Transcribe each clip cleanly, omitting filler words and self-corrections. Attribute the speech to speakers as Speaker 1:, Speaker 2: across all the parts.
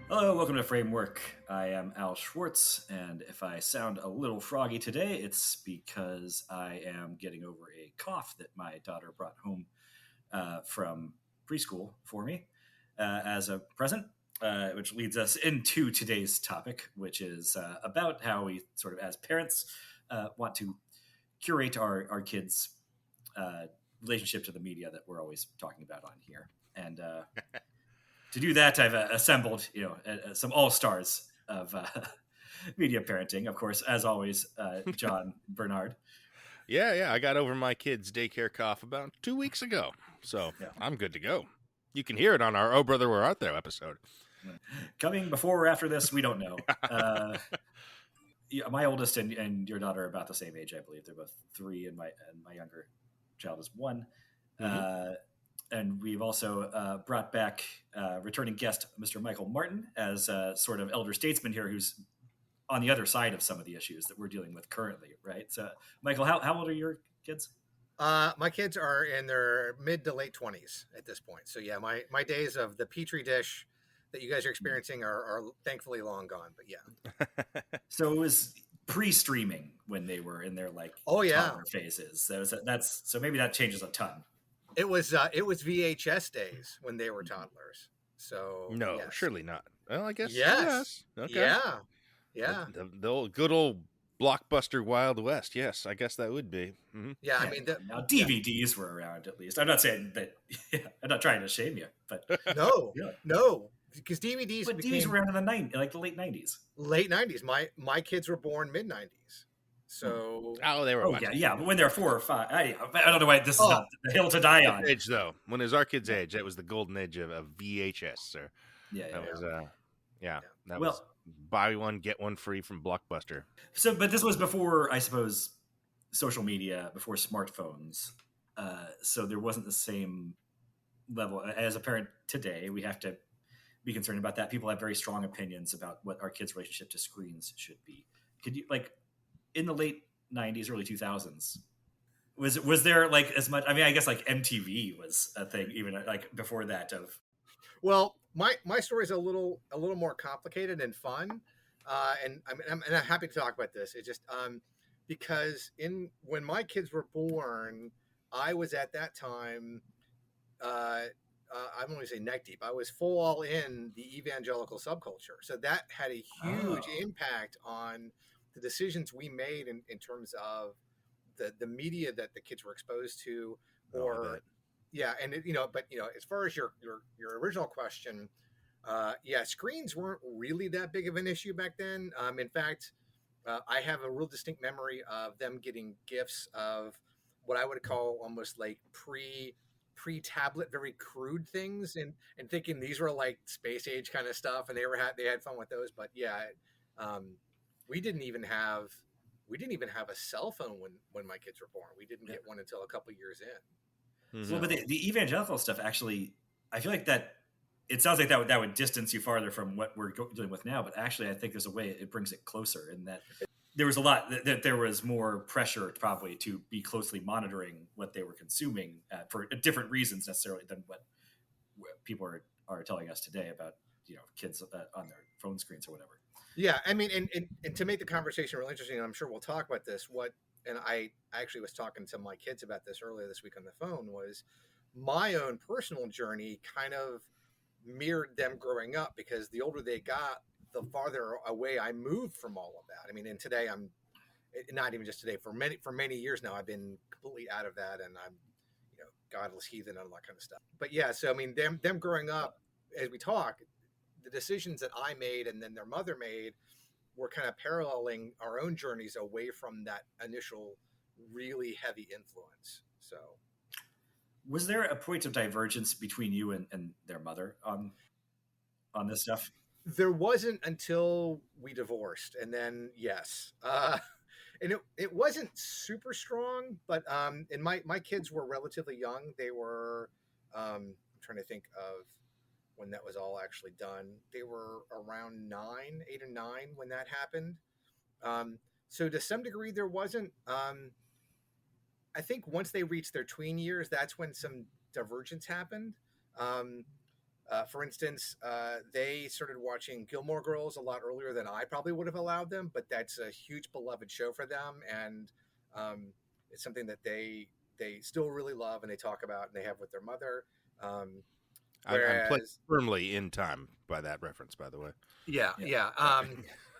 Speaker 1: Hello, welcome to Framework. I am Al Schwartz, and if I sound a little froggy today, it's because I am getting over a cough that my daughter brought home from preschool for me as a present, which leads us into today's topic, which is about how we sort of, as parents, want to curate our kids' relationship to the media that we're always talking about on here. And to do that, I've assembled, some all stars of media parenting. Of course, as always, John Bernard.
Speaker 2: Yeah. I got over my kid's daycare cough about 2 weeks ago, so
Speaker 1: Yeah.
Speaker 2: I'm good to go. You can hear it on our "Oh Brother, Where Art Thou" episode.
Speaker 1: Coming before or after this, we don't know. My oldest and your daughter are about the same age, I believe. They're both 3, and my younger child is 1.
Speaker 2: Mhm.
Speaker 1: And we've also brought back returning guest Mr. Michael Martin as a sort of elder statesman here, who's on the other side of some of the issues that we're dealing with currently, right? So, Michael, how old are your kids?
Speaker 3: My kids are in their mid to late 20s at this point. So yeah, my days of the petri dish that you guys are experiencing are thankfully long gone. But yeah.
Speaker 1: So it was pre-streaming when they were in their
Speaker 3: Oh yeah,
Speaker 1: toddler phases. So maybe that changes a ton.
Speaker 3: it was VHS days when they were toddlers. So
Speaker 2: No,
Speaker 3: yes.
Speaker 2: surely not. Well, I guess
Speaker 3: Yes.
Speaker 2: Okay.
Speaker 3: Yeah.
Speaker 2: The old, good old blockbuster Wild West. Yes, I guess that would be. Mm-hmm.
Speaker 3: Yeah. I mean,
Speaker 1: now DVDs were around at least. I'm not saying that. I'm not trying to shame you, but
Speaker 3: no,
Speaker 1: yeah.
Speaker 3: no, because DVDs.
Speaker 1: But DVDs were around in the late 90s.
Speaker 3: Late 90s. My kids were born mid 90s. So
Speaker 2: They were.
Speaker 1: Yeah. But when they're 4 or 5, I don't know why this is not the hill to die on.
Speaker 2: Age though, when it was our kids' age, that was the golden age of VHS, sir. That was buy one get one free from Blockbuster.
Speaker 1: So, but this was before, I suppose, social media, before smartphones. So there wasn't the same level. As a parent today, we have to be concerned about that. People have very strong opinions about what our kids' relationship to screens should be. Could you, in the late 90s, early 2000s, was there as much? I mean, I guess MTV was a thing even before that.
Speaker 3: Well, my story is a little more complicated and fun, and I'm happy to talk about this. It's just because when my kids were born, I was at that time. I'm going to say neck deep. I was full all in the evangelical subculture, so that had a huge impact on the decisions we made in terms of the media that the kids were exposed to, yeah. And as far as your original question, screens weren't really that big of an issue back then. In fact, I have a real distinct memory of them getting gifts of what I would call almost like pre-tablet, very crude things, and thinking these were like space age kind of stuff, and they had fun with those. But yeah, we didn't even have a cell phone when my kids were born. We didn't get one until a couple years in.
Speaker 1: Mm-hmm. So, but the evangelical stuff, actually, I feel like that it sounds like that would distance you farther from what we're dealing with now. But actually, I think there's a way it brings it closer, in that there was a lot that there was more pressure probably to be closely monitoring what they were consuming for different reasons necessarily than what people are telling us today about kids on their phone screens or whatever.
Speaker 3: Yeah, I mean, and to make the conversation real interesting, and I'm sure we'll talk about this. And I actually was talking to my kids about this earlier this week on the phone, was my own personal journey kind of mirrored them growing up, because the older they got, the farther away I moved from all of that. I mean, and today I'm not even just today, for many years now, I've been completely out of that, and I'm, godless heathen and all that kind of stuff. But yeah, so I mean, them growing up, as we talk, the decisions that I made and then their mother made were kind of paralleling our own journeys away from that initial really heavy influence. So
Speaker 1: was there a point of divergence between you and their mother on this stuff?
Speaker 3: There wasn't until we divorced, and then yes. and it wasn't super strong, but and my kids were relatively young. They were I'm trying to think of when that was all actually done. They were around 8 or 9 when that happened. Um, so to some degree, there wasn't. I think once they reached their tween years, that's when some divergence happened. Um, for instance, they started watching Gilmore Girls a lot earlier than I probably would have allowed them, but that's a huge beloved show for them, and it's something that they still really love and they talk about and they have with their mother. Um,
Speaker 2: I'm playing
Speaker 3: whereas,
Speaker 2: firmly in time by that reference, by the way.
Speaker 3: yeah,
Speaker 1: Yeah.
Speaker 3: yeah.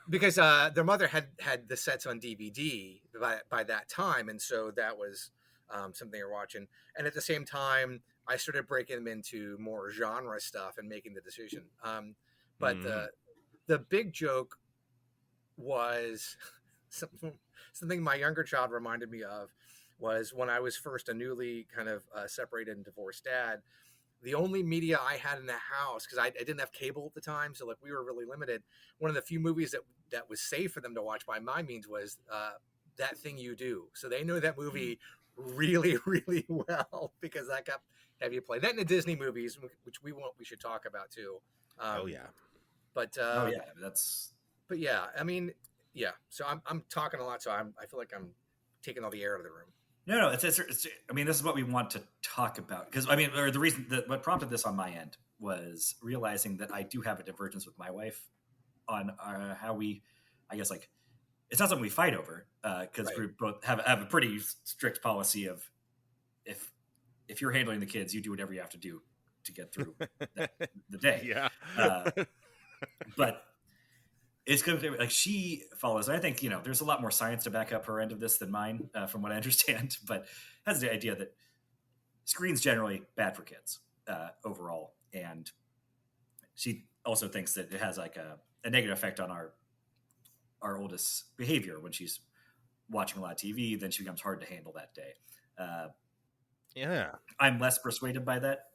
Speaker 3: Because their mother had the sets on DVD by that time, and so that was something they were watching. And at the same time, I started breaking them into more genre stuff and making the decision. But
Speaker 2: Mhm.
Speaker 3: the big joke was something my younger child reminded me of was when I was first a newly kind of separated and divorced dad. The only media I had in the house, because I didn't have cable at the time, so like we were really limited. One of the few movies that was safe for them to watch by my means was That Thing You Do. So they know that movie really, really well because that got heavy play. That and the Disney movies, which we should talk about too.
Speaker 2: Oh yeah.
Speaker 3: But
Speaker 1: Oh yeah, that's
Speaker 3: but yeah, I mean, yeah. So I'm talking a lot, so I feel like I'm taking all the air out of the room.
Speaker 1: no. It's I mean, this is what we want to talk about because I mean, or the reason that what prompted this on my end was realizing that I do have a divergence with my wife on how we, I guess, like it's not something we fight over because
Speaker 3: Right.
Speaker 1: we both have a pretty strict policy of if you're handling the kids, you do whatever you have to do to get through the day.
Speaker 2: Yeah.
Speaker 1: But it's going to like she follows. I think there's a lot more science to back up her end of this than mine, from what I understand. But has the idea that screens generally bad for kids overall, and she also thinks that it has like a negative effect on our oldest behavior when she's watching a lot of TV. Then she becomes hard to handle that day.
Speaker 2: Yeah.
Speaker 1: I'm less persuaded by that.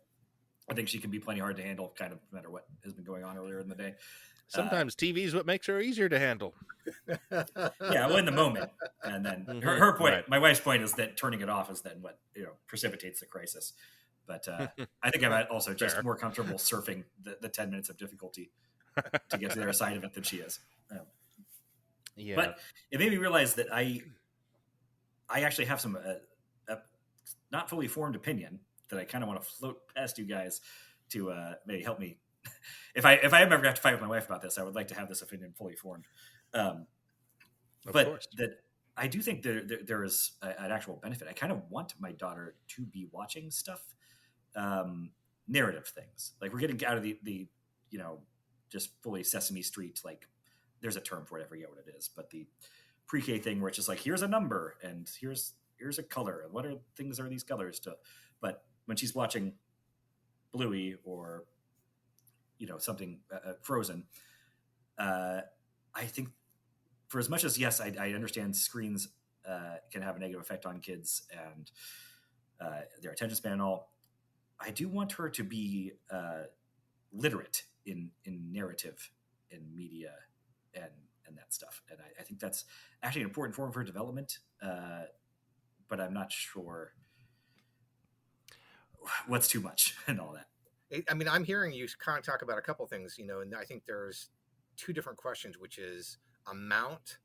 Speaker 1: I think she can be plenty hard to handle, kind of no matter what has been going on earlier in the day.
Speaker 2: Sometimes TV is what makes her easier to handle.
Speaker 1: Yeah, well, in the moment, and then
Speaker 2: Mhm,
Speaker 1: her point,
Speaker 2: right.
Speaker 1: my wife's point, is that turning it off is then what precipitates the crisis. But I think I'm also just
Speaker 2: Fair.
Speaker 1: more comfortable surfing the 10 minutes of difficulty to get to the other side of it than she is.
Speaker 2: Yeah.
Speaker 1: But it made me realize that I actually have some not fully formed opinion that I kind of want to float past you guys to maybe help me. If I ever have to fight with my wife about this, I would like to have this opinion fully formed.
Speaker 2: Of
Speaker 1: But
Speaker 2: course.
Speaker 1: that I do think there is an actual benefit. I kind of want my daughter to be watching stuff, narrative things. Like we're getting out of the just fully Sesame Street. Like there's a term for it. I forget what it is, but the pre-K thing where it's just like here's a number and here's a color and what are these colors to. But when she's watching Bluey or something Frozen, I think for as much as yes, I understand screens can have a negative effect on kids and their attention span and all. I do want her to be literate in narrative, in media, and that stuff. And I think that's actually an important form of her development. But I'm not sure what's too much and all that.
Speaker 3: I mean, I'm hearing you kind of talk about a couple things, and I think there's two different questions, which is amount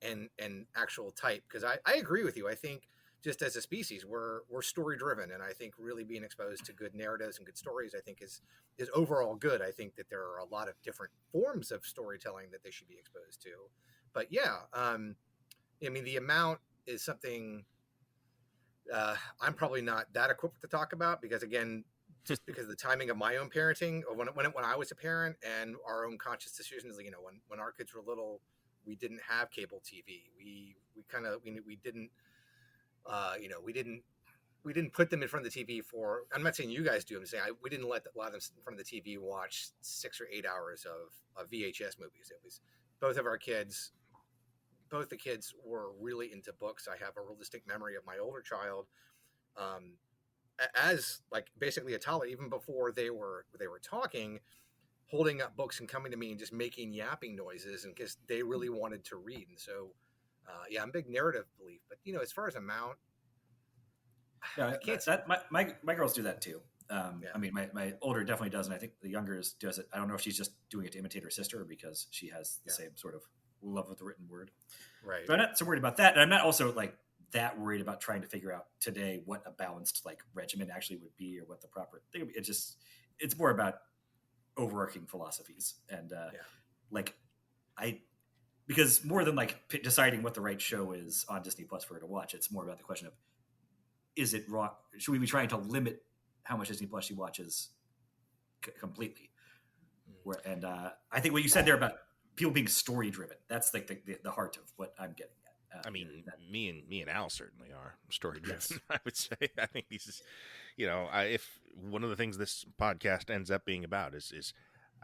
Speaker 3: and actual type. Because I agree with you. I think just as a species, we're story driven, and I think really being exposed to good narratives and good stories, I think is overall good. I think that there are a lot of different forms of storytelling that they should be exposed to. But yeah, I mean, the amount is something I'm probably not that equipped to talk about because again, just because of the timing of my own parenting, or when I was a parent, and our own conscious decisions. When our kids were little, we didn't have cable TV. We didn't, we didn't put them in front of the TV for. I'm not saying you guys do. I'm saying we didn't let them in front of the TV watch 6 or 8 hours of VHS movies. It was both of our kids. Both the kids were really into books. I have a realistic memory of my older child. As like basically a toddler, even before they were talking, holding up books and coming to me and just making yapping noises, and because they really wanted to read. And so Yeah, I'm a big narrative belief, but as far as amount,
Speaker 1: Yeah,
Speaker 3: I can't.
Speaker 1: my girls do that too.
Speaker 3: Yeah.
Speaker 1: I mean, my older definitely does, and I think the younger does it. I don't know if she's just doing it to imitate her sister or because she has the same sort of love of the written word.
Speaker 3: Right.
Speaker 1: But I'm not so worried about that, and I'm not also like that worried about trying to figure out today what a balanced like regimen actually would be or what the proper thing would be. It's more about overarching philosophies and like because more than like deciding what the right show is on Disney Plus for her to watch, it's more about the question of, is it wrong? Should we be trying to limit how much Disney Plus she watches completely? And I think what you said there about people being story driven, that's like the heart of what I'm getting at.
Speaker 2: I mean, me and Al certainly are story driven. Yes. I would say. I think this is, if one of the things this podcast ends up being about is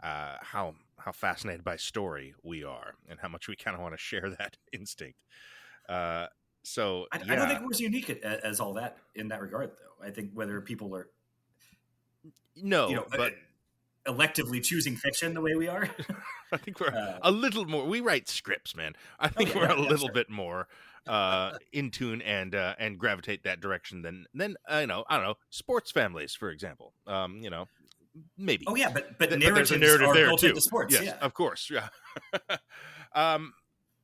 Speaker 2: how fascinated by story we are and how much we kind of want to share that instinct. So
Speaker 1: I don't think we're as unique as all that in that regard, though. I think whether people are but electively choosing fiction the way we are,
Speaker 2: I think we're a little more. We write scripts, man. I think we're a little bit more in tune and gravitate that direction than I don't know, sports families, for example. Maybe.
Speaker 1: Oh yeah, but narratives there's a narrative are there built too. Into sports.
Speaker 2: Yes, of course. Yeah.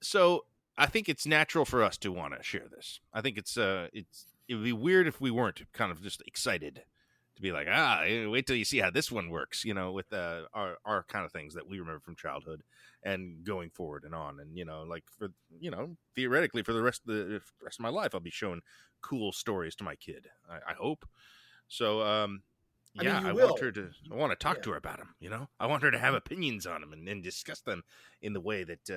Speaker 2: So I think it's natural for us to want to share this. I think it would be weird if we weren't kind of just excited to be like, wait till you see how this one works, with our kind of things that we remember from childhood and going forward and on. And, like for, theoretically for the rest of my life, I'll be showing cool stories to my kid. I hope. So, I want to talk to her about them. I want her to have opinions on them and discuss them in the way that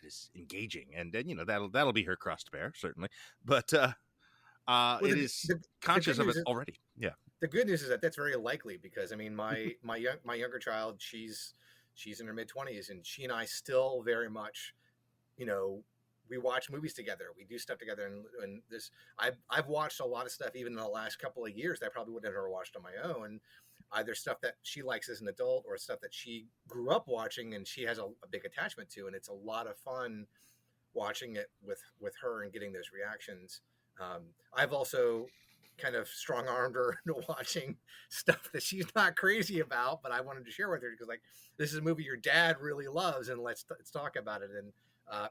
Speaker 2: is engaging. And then, that'll be her cross to bear, certainly. But, it is conscious of it already. Yeah.
Speaker 3: The good news is that that's very likely because I mean my younger child, she's in her mid-20s and she and I still very much, we watch movies together, we do stuff together, and this I've watched a lot of stuff even in the last couple of years that I probably would have never watched on my own, either stuff that she likes as an adult or stuff that she grew up watching and she has a big attachment to, and it's a lot of fun watching it with her and getting those reactions. I've also kind of strong-armed her into watching stuff that she's not crazy about, but I wanted to share with her because, like, this is a movie your dad really loves, and let's talk about it. And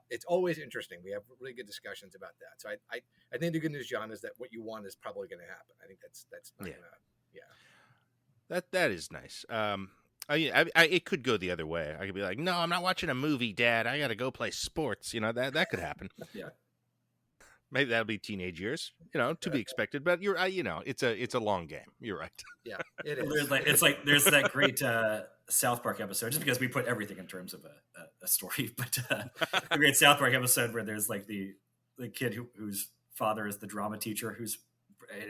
Speaker 3: it's always interesting. We have really good discussions about that. So I think the good news, John, is that what you want is probably going to happen. I think that's not gonna,
Speaker 2: That is nice. It could go the other way. I could be like, no, I'm not watching a movie, Dad. I got to go play sports. That could happen.
Speaker 1: Yeah.
Speaker 2: Maybe that'll be teenage years, to be expected. But you're, it's a long game. You're right.
Speaker 3: Yeah, it is.
Speaker 1: There's that great South Park episode, just because we put everything in terms of a story, but a great South Park episode where there's like the kid whose father is the drama teacher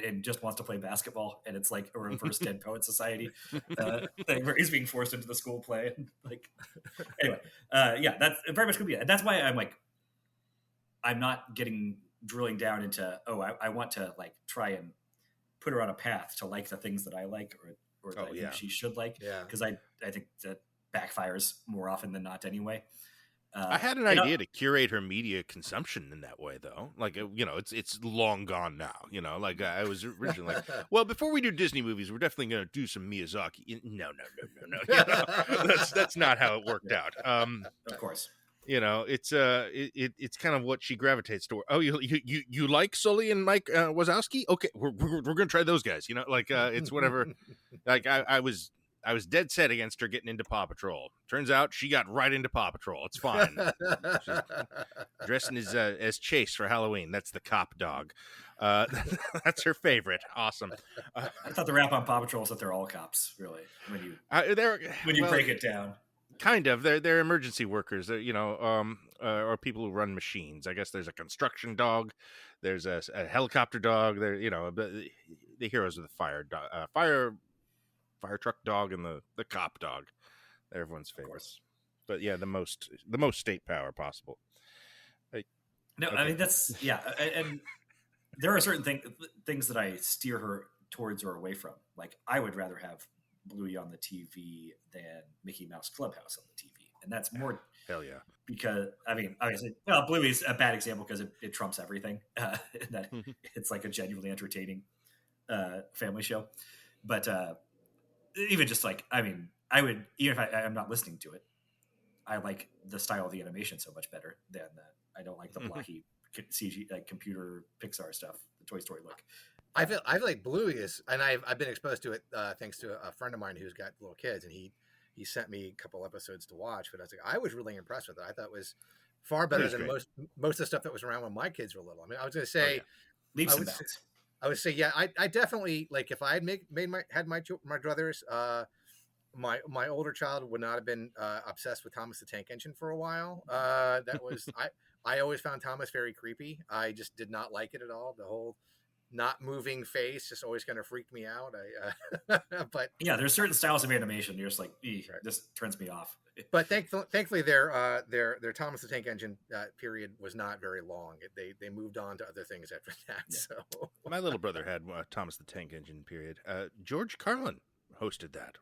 Speaker 1: and just wants to play basketball, and it's like a reverse Dead Poet Society thing where he's being forced into the school play. And anyway, that's very much could be it. And that's why I'm not drilling down into, I want to like try and put her on a path to like the things that I like or that I think she should like.
Speaker 3: Yeah.
Speaker 1: Because I think that backfires more often than not anyway.
Speaker 2: I had an idea to curate her media consumption in that way, though. Like, it's long gone now. Like I was originally like, well, before we do Disney movies, we're definitely going to do some Miyazaki. No. That's not how it worked out.
Speaker 1: Of course.
Speaker 2: It's kind of what she gravitates toward. Oh, you like Sully and Mike Wazowski? Okay, we're gonna try those guys. It's whatever. Like I was dead set against her getting into Paw Patrol. Turns out she got right into Paw Patrol. It's fine. She's dressing as Chase for Halloween. That's the cop dog. That's her favorite. Awesome.
Speaker 1: I thought the rap on Paw Patrol is that they're all cops. Really, when you break it down.
Speaker 2: Kind of. They're emergency workers, or people who run machines. I guess there's a construction dog. There's a helicopter dog. There, the heroes of the fire truck dog and the cop dog. They're everyone's favorites. But yeah, the most state power possible.
Speaker 1: I mean that's and there are certain things that I steer her towards or away from. Like I would rather have Bluey on the TV than Mickey Mouse Clubhouse on the TV. and that's more
Speaker 2: Hell yeah.
Speaker 1: because I mean, obviously, well, Bluey's a bad example because it trumps everything. In that it's like a genuinely entertaining family show, but even just like, I mean, I would, even if I'm not listening to it, I like the style of the animation so much better than I don't like the blocky CG like computer Pixar stuff, the Toy Story look.
Speaker 3: I feel like Bluey is, and I've been exposed to it thanks to a friend of mine who's got little kids, and he sent me a couple episodes to watch. But I was really impressed with it. I thought it was far better than
Speaker 2: great.
Speaker 3: most of the stuff that was around when my kids were little. I mean, I was going to say,
Speaker 1: leaps and bounds.
Speaker 3: I would say, yeah, I definitely, like, if I had had my brothers, my older child would not have been obsessed with Thomas the Tank Engine for a while. That was I always found Thomas very creepy. I just did not like it at all. The whole not moving face just always kind of freaked me out. But
Speaker 1: yeah, there's certain styles of animation you're just like, right. This turns me off.
Speaker 3: But thankfully, their Thomas the Tank Engine period was not very long. They moved on to other things after that. Yeah. So
Speaker 2: my little brother had Thomas the Tank Engine period. George Carlin hosted that.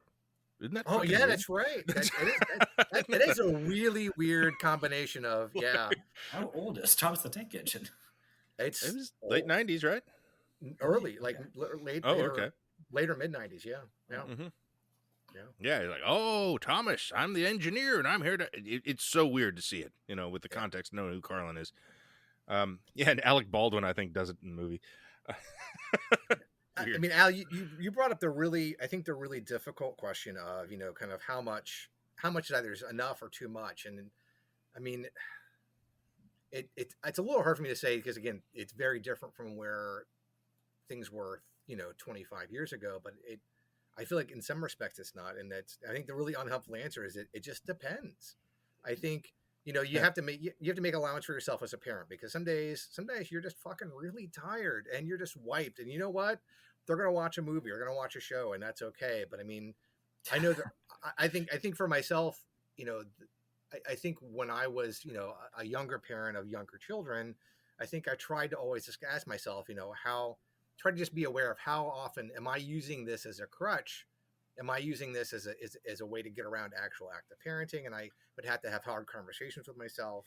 Speaker 2: Isn't that?
Speaker 3: Oh yeah, weird? That's right. It is a really weird combination of yeah.
Speaker 1: How old is Thomas the Tank Engine?
Speaker 2: It was late 90s, right?
Speaker 3: Early, like late.
Speaker 2: Oh, okay.
Speaker 3: Later mid 90s, yeah.
Speaker 2: Mm-hmm. Yeah, you're like, oh, Thomas, I'm the engineer, and I'm here to. It's so weird to see it, with the context, knowing who Carlin is. Yeah, and Alec Baldwin, I think, does it in the movie.
Speaker 3: I mean, Al, you brought up the really difficult question of kind of how much is either enough or too much, and I mean, it's a little hard for me to say because again, it's very different from where things were 25 years ago, but I feel like in some respects it's not, and I think the really unhelpful answer is it just depends. I think you have to make allowance for yourself as a parent because some days you're just fucking really tired and you're just wiped, and you know what, they're gonna watch a movie or gonna watch a show, and that's okay. But I mean, I know that I think for myself, I think when I was a younger parent of younger children, I think I tried to always just ask myself, try to just be aware of how often am I using this as a crutch? Am I using this as a way to get around actual active parenting? And I would have to have hard conversations with myself.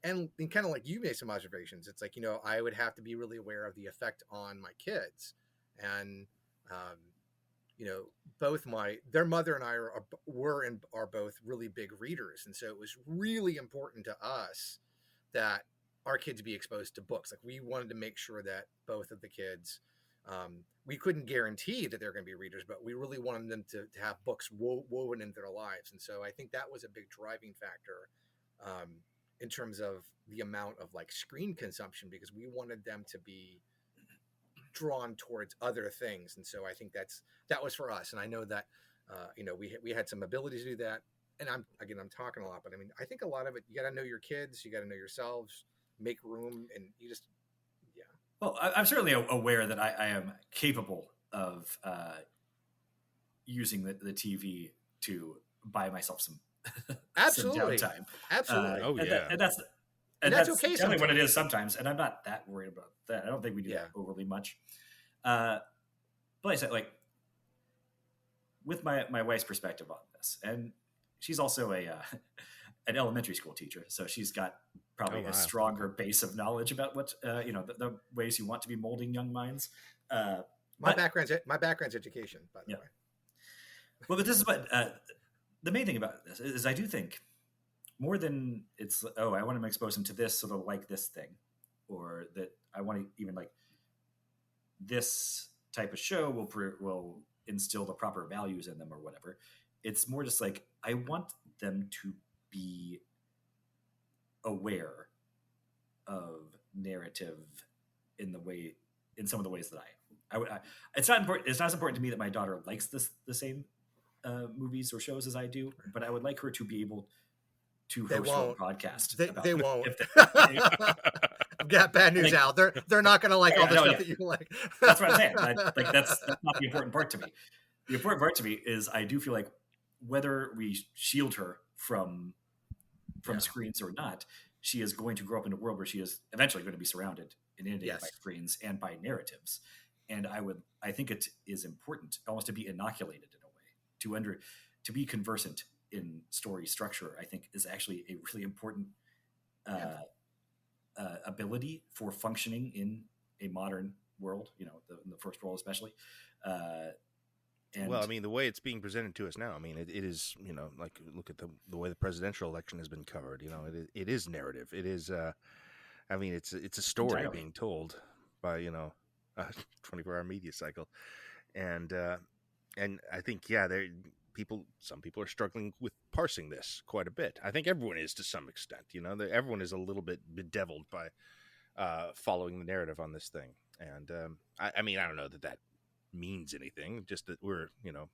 Speaker 3: And kind of like you made some observations. It's like, I would have to be really aware of the effect on my kids. And, both their mother and I are both really big readers. And so it was really important to us that our kids be exposed to books. Like we wanted to make sure that both of the kids, we couldn't guarantee that they're going to be readers, but we really wanted them to have books woven into their lives. And so I think that was a big driving factor in terms of the amount of like screen consumption, because we wanted them to be drawn towards other things. And so I think that was for us. And I know that, we had some ability to do that. And I'm talking a lot, but I mean, I think a lot of it, you got to know your kids, you got to know yourselves, make room, and you just, yeah.
Speaker 1: Well, I'm certainly aware that I am capable of using the TV to buy myself some
Speaker 3: absolutely
Speaker 1: some downtime.
Speaker 3: Absolutely.
Speaker 2: Oh yeah,
Speaker 1: and that's
Speaker 3: okay.
Speaker 1: Definitely what it is sometimes, and I'm not that worried about that. I don't think we do that overly much. But like I said, like with my wife's perspective on this, and she's also an elementary school teacher, so she's got probably a stronger base of knowledge about what the ways you want to be molding young minds.
Speaker 3: My background's education, by the way.
Speaker 1: Well, but this is what the main thing about this is. I do think more than it's I want to expose them to this, so they'll like this thing, or that I want to even like this type of show will instill the proper values in them or whatever. It's more just like I want them to be aware of narrative in some of the ways that I am. It's not important. It's not as important to me that my daughter likes the same movies or shows as I do, but I would like her to be able to host a podcast.
Speaker 3: They won't. I've got bad news, Al. They're not going to like all the stuff that you like.
Speaker 1: That's what I'm saying. That's not the important part to me. The important part to me is I do feel like whether we shield her from screens or not, she is going to grow up in a world where she is eventually going to be surrounded and inundated by screens and by narratives. And I think it is important almost to be inoculated in a way, to be conversant in story structure, I think, is actually a really important ability for functioning in a modern world. You know, in the first world especially. And
Speaker 2: well, I mean, the way it's being presented to us now, I mean, it is, you know, like look at the way the presidential election has been covered. You know, it is narrative. It is, I mean, it's a story
Speaker 1: entirely.
Speaker 2: being told by, you know, a 24-hour media cycle, and I think some people are struggling with parsing this quite a bit. I think everyone is to some extent. You know, everyone is a little bit bedeviled by following the narrative on this thing, and I mean, I don't know that means anything, just that we're, you know,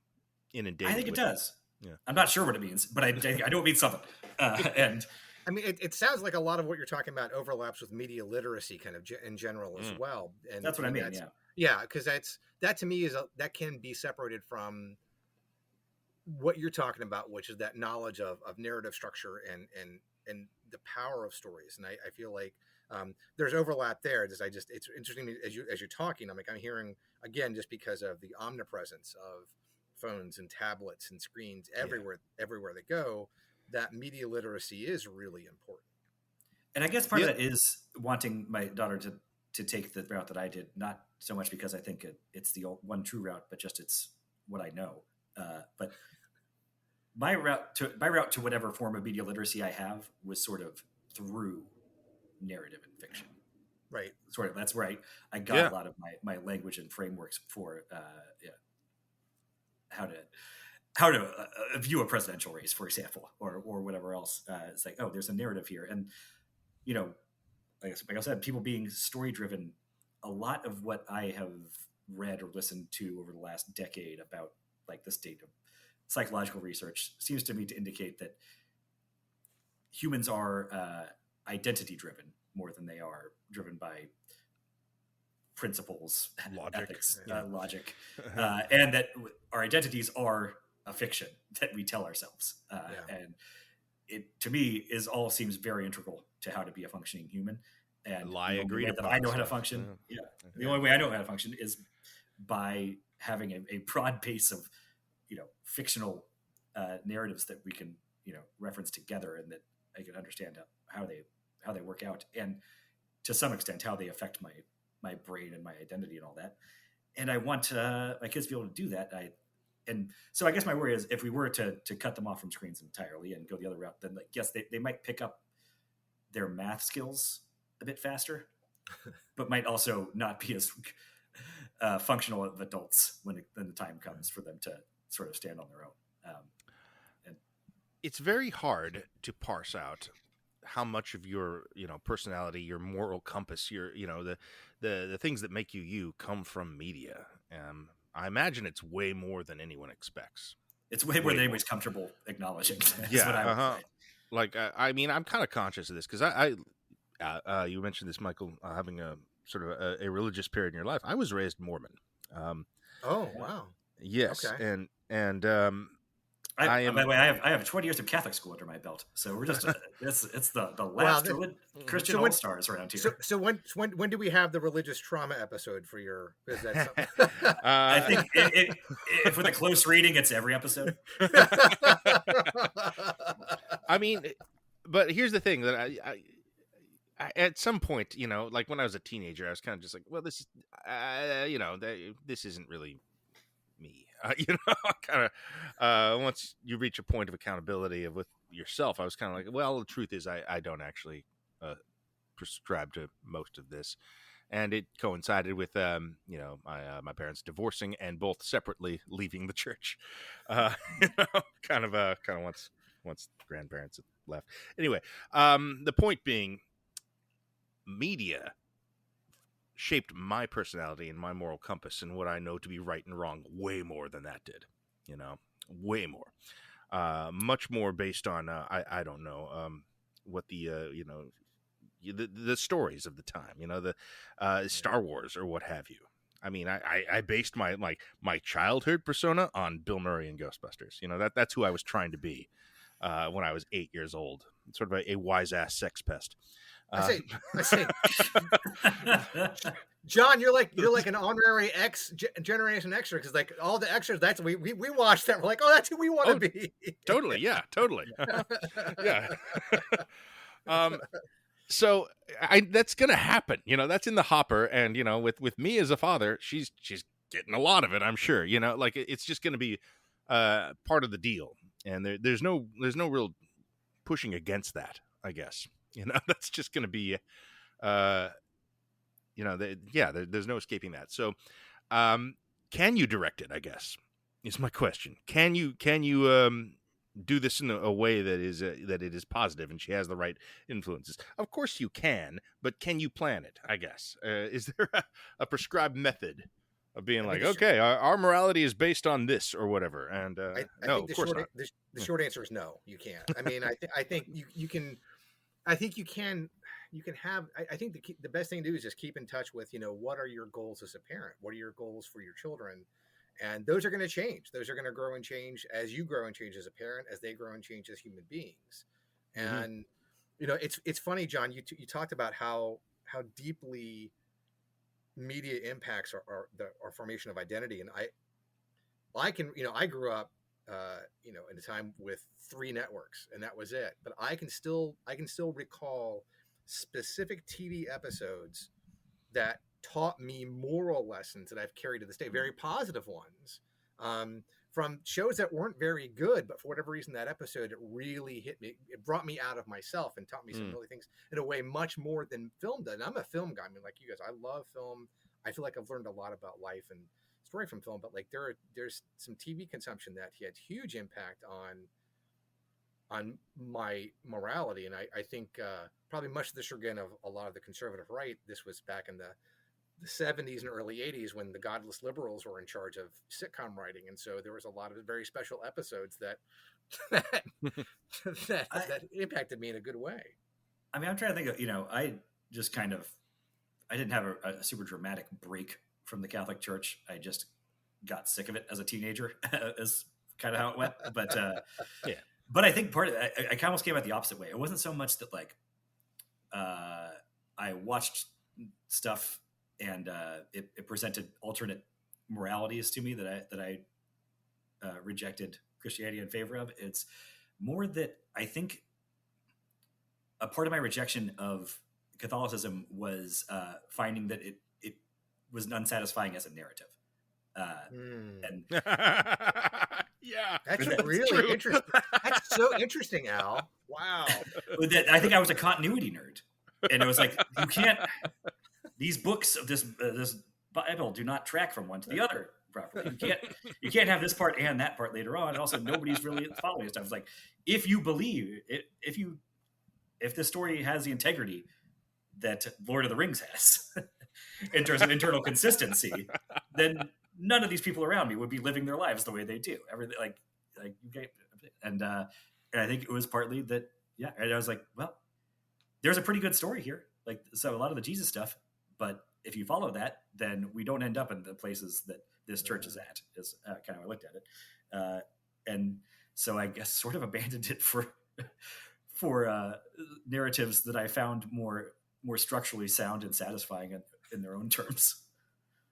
Speaker 2: inundated.
Speaker 1: I think it does.
Speaker 2: Yeah.
Speaker 1: I'm not sure what it means, but I know it means something. And
Speaker 3: I mean, it sounds like a lot of what you're talking about overlaps with media literacy kind of in general as well. And
Speaker 1: that's what I mean.
Speaker 3: Yeah, because that to me that can be separated from what you're talking about, which is that knowledge of narrative structure and the power of stories. And I feel like there's overlap there. It's interesting as you're talking. I'm hearing again, just because of the omnipresence of phones and tablets and screens everywhere they go, that media literacy is really important.
Speaker 1: And I guess part of that is wanting my daughter to take the route that I did, not so much because I think it's the one true route, but just it's what I know. But my route to whatever form of media literacy I have was sort of through narrative and fiction.
Speaker 3: Right.
Speaker 1: Sort of. That's where I got a lot of my language and frameworks for how to view a presidential race, for example, or whatever else. It's like, oh, there's a narrative here. And, you know, like I said, people being story driven, a lot of what I have read or listened to over the last decade about like the state of psychological research seems to me to indicate that humans are identity driven more than they are driven by principles, ethics, logic, and that our identities are a fiction that we tell ourselves. And it, to me, seems very integral to how to be a functioning human. And
Speaker 2: I agree.
Speaker 1: That I know how to function. The only way I know how to function is by having a broad base of, you know, fictional narratives that we can, you know, reference together, and that I can understand how they work out, and to some extent how they affect my brain and my identity and all that. And I want my kids to be able to do that. And so I guess my worry is if we were to cut them off from screens entirely and go the other route, then yes, they might pick up their math skills a bit faster, but might also not be as functional of adults when the time comes for them to sort of stand on their own. And
Speaker 2: it's very hard to parse out how much of your, you know, personality, your moral compass, your, you know, the things that make you come from media. I imagine it's way more than anyone expects.
Speaker 1: It's way more than anyone's comfortable acknowledging.
Speaker 2: That's what I would say. Like, I mean, I'm kind of conscious of this because you mentioned this, Michael, having a sort of a religious period in your life. I was raised Mormon.
Speaker 3: Oh, wow.
Speaker 2: Yes.
Speaker 3: Okay.
Speaker 2: And
Speaker 1: by the way, I have 20 years of Catholic school under my belt, so we're just it's the last Christian all stars around here.
Speaker 3: So when do we have the religious trauma episode for your? Is that
Speaker 2: I
Speaker 1: think for the close reading, it's every episode.
Speaker 2: I mean, but here's the thing that I at some point, you know, like when I was a teenager, I was kind of just like, well, this is, you know, this isn't really me. You know, kind of once you reach a point of accountability with yourself, I was kind of like, well, the truth is I don't actually prescribe to most of this. And it coincided with, you know, my parents divorcing and both separately leaving the church. You know, kind of once grandparents had left. Anyway, the point being, media shaped my personality and my moral compass and what I know to be right and wrong way more than that did, you know, way more, much more based on, I don't know, what the, you know, the stories of the time, you know, the Star Wars or what have you. I mean, I based my childhood persona on Bill Murray and Ghostbusters. You know, that's who I was trying to be when I was 8 years old, sort of a wise ass sex pest.
Speaker 3: I say, John, you're like an honorary Generation Extra, because like all the extras, that's we watched that. We're like, oh, that's who we want to be.
Speaker 2: Totally, yeah, totally, yeah. So that's gonna happen. That's in the hopper, and with me as a father, she's getting a lot of it. I'm sure. Like it's just gonna be part of the deal, and there's no real pushing against that. I guess that's just gonna be. There's no escaping that. So, can you direct it? I guess is my question. Can you do this in a way that it is positive and she has the right influences? Of course you can, but can you plan it? I guess is there a prescribed method of being like, okay, our morality is based on this or whatever? And no, of course not.
Speaker 3: The short answer is no, you can't. I mean, I think you can. I think you can. You can have. I think the best thing to do is just keep in touch with what are your goals as a parent? What are your goals for your children? And those are going to change. Those are going to grow and change as you grow and change as a parent, as they grow and change as human beings. Mm-hmm. And it's funny, John. You talked about how deeply media impacts our formation of identity. And I grew up in a time with 3 networks, and that was it. But I can still recall specific TV episodes that taught me moral lessons that I've carried to this day, very positive ones, from shows that weren't very good, but for whatever reason, that episode, it really hit me. It brought me out of myself and taught me some really things in a way much more than film did. And I'm a film guy. I mean, like you guys, I love film. I feel like I've learned a lot about life and story from film, but like there's some TV consumption that had huge impact on my morality. And I think probably much to the chagrin of a lot of the conservative right, this was back in the 70s and early 80s when the godless liberals were in charge of sitcom writing. And so there was a lot of very special episodes that impacted me in a good way.
Speaker 1: I mean, I'm trying to think of, I just I didn't have a super dramatic break from the Catholic Church. I just got sick of it as a teenager is kind of how it went. But yeah. But I think part of it, I almost came out the opposite way. It wasn't so much that like I watched stuff and it presented alternate moralities to me that I rejected Christianity in favor of. It's more that I think a part of my rejection of Catholicism was finding that it was unsatisfying as a narrative. And
Speaker 2: yeah,
Speaker 3: that's really interesting. That's so interesting, Al. Wow.
Speaker 1: I think I was a continuity nerd, and it was like, you can't. These books of this Bible do not track from one to the other properly. You can't have this part and that part later on, and also nobody's really following stuff. It's like, if you believe it, if this story has the integrity that Lord of the Rings has in terms of internal consistency, then none of these people around me would be living their lives the way they do. Everything like and I think it was partly that, yeah. And I was like, well, there's a pretty good story here. Like, so a lot of the Jesus stuff, but if you follow that, then we don't end up in the places that this church is at, is kind of how I looked at it. And so I guess sort of abandoned it for narratives that I found more structurally sound and satisfying in their own terms.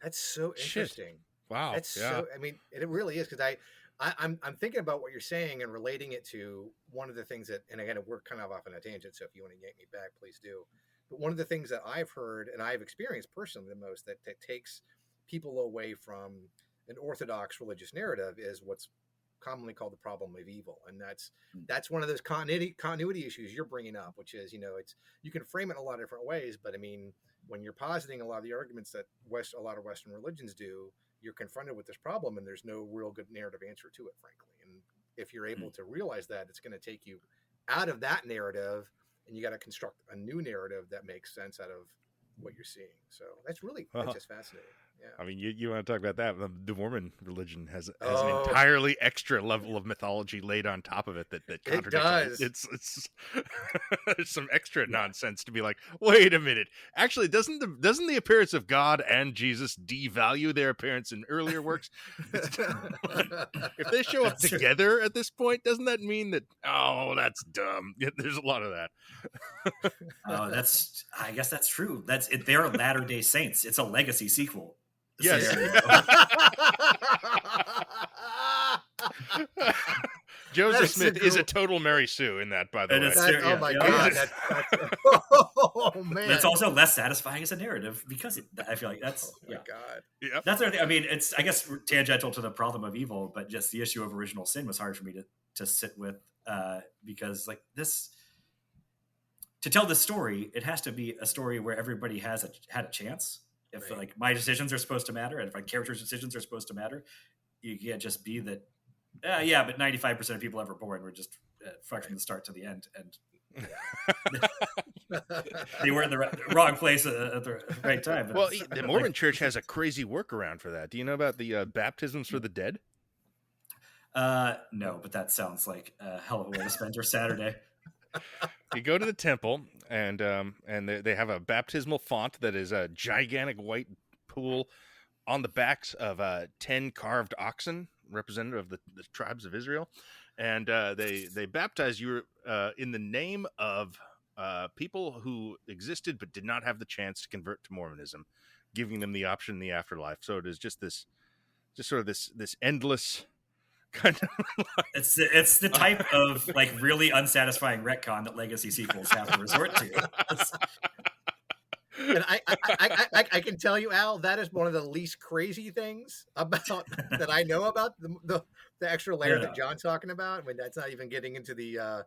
Speaker 3: That's so interesting.
Speaker 2: Shit. Wow.
Speaker 3: That's so, I mean, it really is, because I'm thinking about what you're saying and relating it to one of the things that, and again, we're kind of off on a tangent, so if you want to yank me back, please do. But one of the things that I've heard and I've experienced personally the most that takes people away from an orthodox religious narrative is what's commonly called the problem of evil. And that's one of those continuity issues you're bringing up, which is, you can frame it in a lot of different ways, but I mean, when you're positing a lot of the arguments that a lot of Western religions do, you're confronted with this problem and there's no real good narrative answer to it, frankly. And if you're able to realize that, it's going to take you out of that narrative, and you got to construct a new narrative that makes sense out of what you're seeing. So that's just fascinating.
Speaker 2: I mean, you want to talk about that? The Mormon religion has an
Speaker 3: Oh.
Speaker 2: entirely extra level of mythology laid on top of it that contradicts
Speaker 3: does.
Speaker 2: It's there's some extra nonsense to be like, wait a minute. Actually, doesn't the appearance of God and Jesus devalue their appearance in earlier works? If they show up together at this point, doesn't that mean that that's dumb? Yeah, there's a lot of that.
Speaker 1: Oh, I guess that's true. That's it. They're Latter-day Saints. It's a legacy sequel.
Speaker 2: Yes.
Speaker 1: So,
Speaker 2: Joseph Smith is a total Mary Sue in that, by the way.
Speaker 3: Oh my god! Oh man,
Speaker 1: that's also less satisfying as a narrative because I feel like that's
Speaker 3: God.
Speaker 1: Yeah. That's the other thing. I mean, it's I guess tangential to the problem of evil, but just the issue of original sin was hard for me to sit with because like this. To tell this story, it has to be a story where everybody had a chance. If like my decisions are supposed to matter, and if my character's decisions are supposed to matter, you can't just be that. But 95% of people ever born were just fucked from the start to the end, and they were in the wrong place at the right time.
Speaker 2: Well, the Mormon Church has a crazy workaround for that. Do you know about the baptisms for the dead?
Speaker 1: No, but that sounds like a hell of a way to spend your Saturday.
Speaker 2: You go to the temple, and they have a baptismal font that is a gigantic white pool on the backs of 10 carved oxen, representative of the tribes of Israel, and they baptize you in the name of people who existed but did not have the chance to convert to Mormonism, giving them the option in the afterlife. So it is just sort of this endless. Kind of
Speaker 1: it's the type of like really unsatisfying retcon that legacy sequels have to resort to.
Speaker 3: And I can tell you, Al, that is one of the least crazy things about that I know about the extra layer that John's talking about. I mean, that's not even getting into the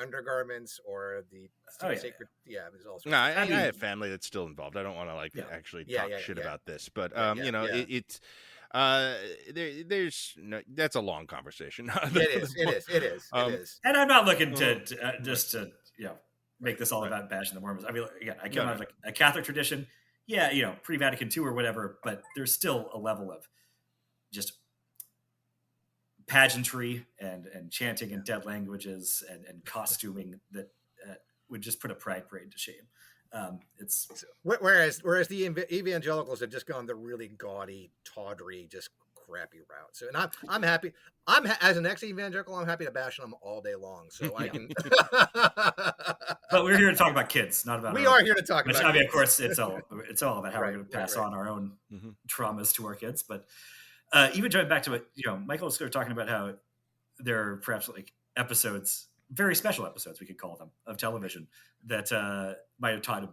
Speaker 3: undergarments or the sacred. There's also.
Speaker 2: No, I have family that's still involved. I don't want to actually talk shit about this, but it's. There's no, that's a long conversation.
Speaker 3: It is.
Speaker 1: And I'm not looking to just to make this all about bashing the Mormons. I mean, again, I came out of like a Catholic tradition, pre-Vatican II or whatever, but there's still a level of just pageantry and chanting in dead languages and costuming that would just put a pride parade to shame.
Speaker 3: Whereas the evangelicals have just gone the really gaudy, tawdry, just crappy route. So, and I'm happy. As an ex-evangelical, I'm happy to bash on them all day long. So I can.
Speaker 1: But we're here to talk about kids, not about.
Speaker 3: We are here to talk about.
Speaker 1: I mean, of course, it's all about how we're going to pass on our own traumas to our kids. But even going back to what Michael was sort of talking about, how there are perhaps like episodes. Very special episodes, we could call them, of television that might have taught him,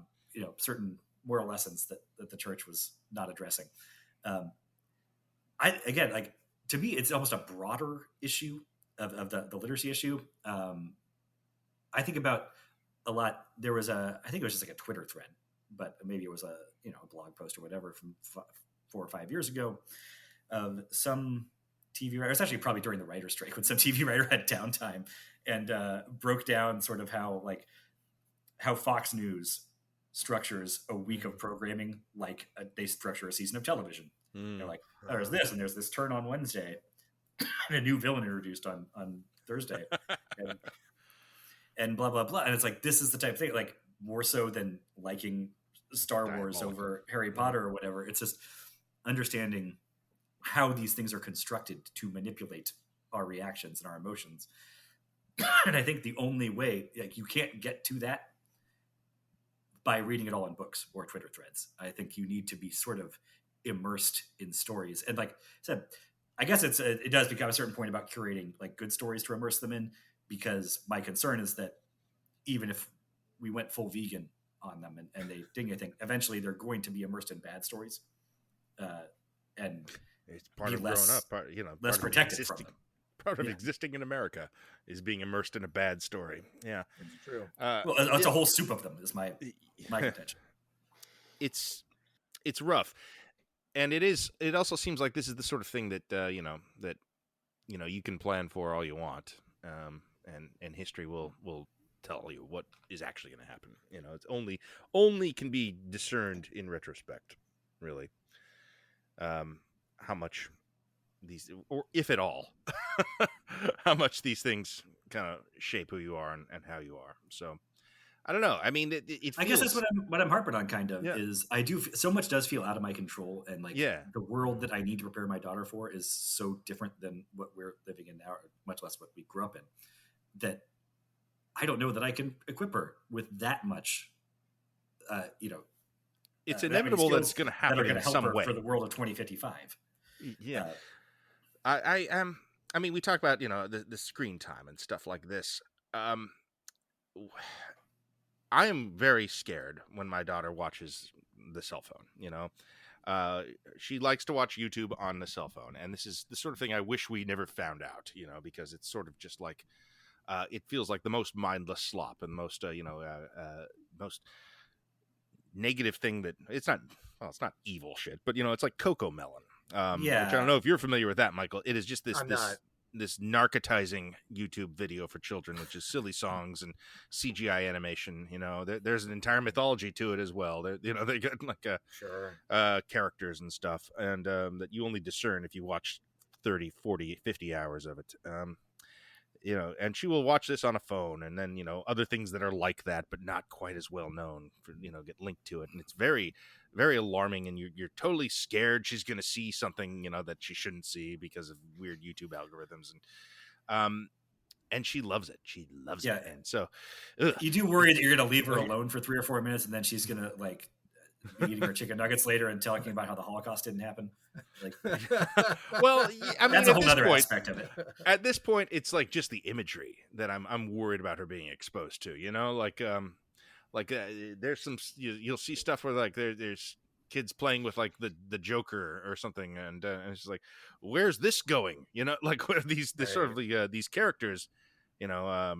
Speaker 1: certain moral lessons that the church was not addressing. To me, it's almost a broader issue of the literacy issue. I think about a lot. There was I think it was just like a Twitter thread, but maybe it was a blog post or whatever from 4 or 5 years ago of some TV writer. It's actually probably during the writer's strike when some TV writer had downtime and broke down sort of how Fox News structures a week of programming like they structure a season of television. They're like, there's this and there's this turn on Wednesday and a new villain introduced on Thursday and blah, blah, blah. And it's like, this is the type of thing, like more so than liking Star Wars over Harry Potter or whatever. It's just understanding how these things are constructed to manipulate our reactions and our emotions. And I think the only way, like, you can't get to that by reading it all in books or Twitter threads. I think you need to be sort of immersed in stories. And like I said, I guess it does become a certain point about curating like good stories to immerse them in, because my concern is that even if we went full vegan on them and they didn't get anything, eventually they're going to be immersed in bad stories. And
Speaker 2: it's part of growing up,
Speaker 1: less protected from them.
Speaker 2: Part of existing in America is being immersed in a bad story. Yeah,
Speaker 3: it's true.
Speaker 1: Well, it's a whole soup of them. Is my contention.
Speaker 2: It's rough, and it is. It also seems like this is the sort of thing that you can plan for all you want, and history will tell you what is actually going to happen. It's only can be discerned in retrospect, really. how much these, or if at all, how much these things kind of shape who you are and how you are. So I don't know. I mean, it feels,
Speaker 1: I guess that's what I'm harping on. Kind of
Speaker 2: Yeah.
Speaker 1: is I do so much does feel out of my control, and like
Speaker 2: Yeah.
Speaker 1: the world that I need to prepare my daughter for is so different than what we're living in now, much less what we grew up in. That I don't know that I can equip her with that much.
Speaker 2: It's
Speaker 1: that many
Speaker 2: inevitable that it's
Speaker 1: skills
Speaker 2: going to
Speaker 1: that are
Speaker 2: happen
Speaker 1: going
Speaker 2: in
Speaker 1: to help
Speaker 2: some
Speaker 1: her
Speaker 2: way.
Speaker 1: for the world of 2055.
Speaker 2: Yeah.
Speaker 1: Uh,
Speaker 2: I mean, we talk about, the screen time and stuff like this. I am very scared when my daughter watches the cell phone. She likes to watch YouTube on the cell phone, and this is the sort of thing I wish we never found out, because it's sort of just like, it feels like the most mindless slop and most negative thing that it's not evil shit, but it's like Coco Melon. Which I don't know if you're familiar with that, Michael. It is just this narcotizing YouTube video for children, which is silly songs and CGI animation. There's an entire mythology to it as well. They got like characters and stuff, and that you only discern if you watch 30, 40, 50 hours of it. And she will watch this on a phone, and then other things that are like that but not quite as well known get linked to it, and it's very, very alarming, and you're totally scared she's going to see something that she shouldn't see because of weird YouTube algorithms, and she loves it. She loves it. And so
Speaker 1: you do worry that you're going to leave her alone for 3 or 4 minutes, and then she's going to like be eating her chicken nuggets later and talking about how the Holocaust didn't happen. Like,
Speaker 2: well, I mean,
Speaker 1: that's a whole other aspect of it.
Speaker 2: At this point, it's like just the imagery that I'm worried about her being exposed to. There's some you'll see stuff where like there's kids playing with like the Joker or something, and it's like, where's this going? Like what are these sort of these characters, the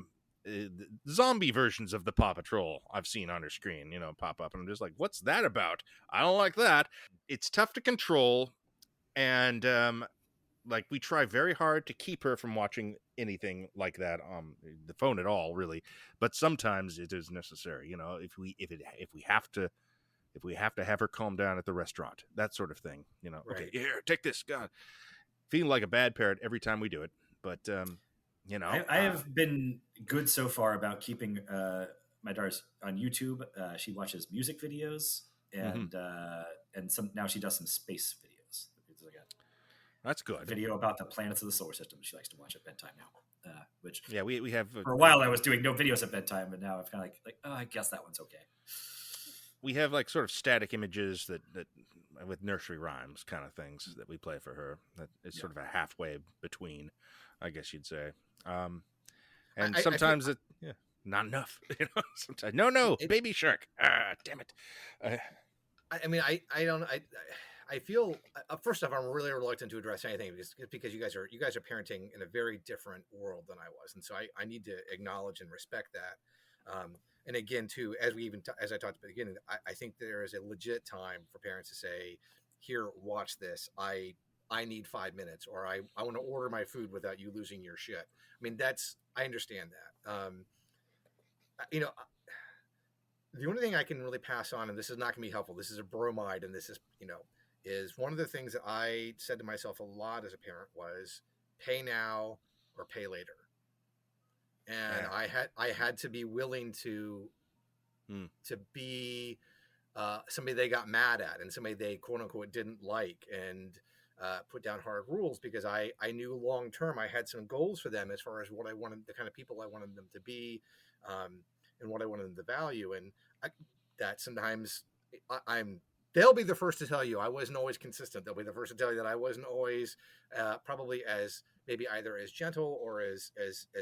Speaker 2: zombie versions of the Paw Patrol I've seen on her screen, pop up, and I'm just like, what's that about? I don't like that. It's tough to control, and like we try very hard to keep her from watching anything like that on the phone at all, really. But sometimes it is necessary, if we have to have her calm down at the restaurant, that sort of thing, Okay, here, take this. God, feeling like a bad parent every time we do it, but
Speaker 1: I have been good so far about keeping my daughter's on YouTube. She watches music videos, and now she does some space videos.
Speaker 2: That's good.
Speaker 1: A video about the planets of the solar system she likes to watch at bedtime now.
Speaker 2: We have
Speaker 1: for a while I was doing no videos at bedtime, but now I've kind of like I guess that one's okay.
Speaker 2: We have like sort of static images that with nursery rhymes kind of things that we play for her. That is sort of a halfway between, I guess you'd say. And sometimes not enough. Sometimes no, Baby Shark. Damn it.
Speaker 3: I feel first off, I'm really reluctant to address anything because you guys are parenting in a very different world than I was, and so I need to acknowledge and respect that. And again, too, as I talked at the beginning, I think there is a legit time for parents to say, "Here, watch this. I need 5 minutes, or I want to order my food without you losing your shit." I mean, I understand that. The only thing I can really pass on, and this is not going to be helpful, this is a bromide, and this is, is one of the things that I said to myself a lot as a parent was pay now or pay later. And I had to be willing to be somebody they got mad at and somebody they quote unquote didn't like, and put down hard rules because I knew long term I had some goals for them as far as what I wanted, the kind of people I wanted them to be, and what I wanted them to value. And that sometimes they'll be the first to tell you I wasn't always consistent. They'll be the first to tell you that I wasn't always probably as maybe either as gentle or as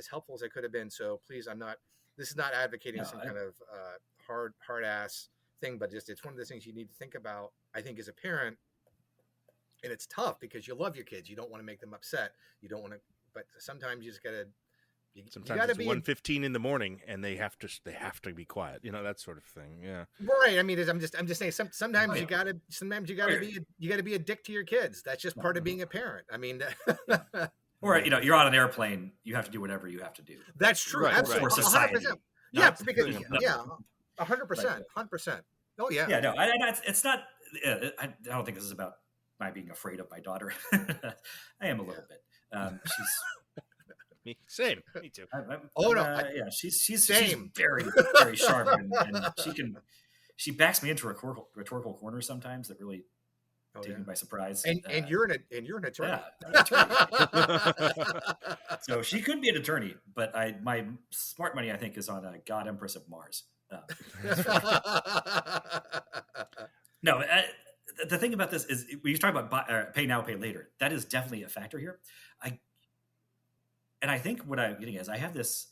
Speaker 3: helpful as I could have been. So please, this is not advocating some kind of hard ass thing, but just, it's one of the things you need to think about, I think, as a parent. And it's tough because you love your kids. You don't want to make them upset. You don't want to, but sometimes you just got to,
Speaker 2: sometimes it's 1:15 in the morning and they have to be quiet, that sort of thing. Yeah.
Speaker 3: Right. I mean, I'm just saying sometimes you gotta be a dick to your kids. That's just part of being a parent. I mean,
Speaker 1: or, you're on an airplane, you have to do whatever you have to do.
Speaker 3: That's true.
Speaker 2: Right,
Speaker 3: Absolutely.
Speaker 1: For society.
Speaker 3: 100%. Yeah. Because 100%. 100%. Oh yeah.
Speaker 1: Yeah. No, it's not, I don't think this is about my being afraid of my daughter. I am a little bit.
Speaker 2: Same. Me too.
Speaker 1: Yeah, she's
Speaker 3: Same.
Speaker 1: very, very sharp, and she backs me into a rhetorical corner sometimes that really take me by surprise.
Speaker 3: And you're an attorney.
Speaker 1: Yeah, I'm an attorney. So she could be an attorney, but my smart money, I think, is on a God Empress of Mars. No, the thing about this is when you talk about pay now, pay later, that is definitely a factor here. I think what I'm getting is I have this,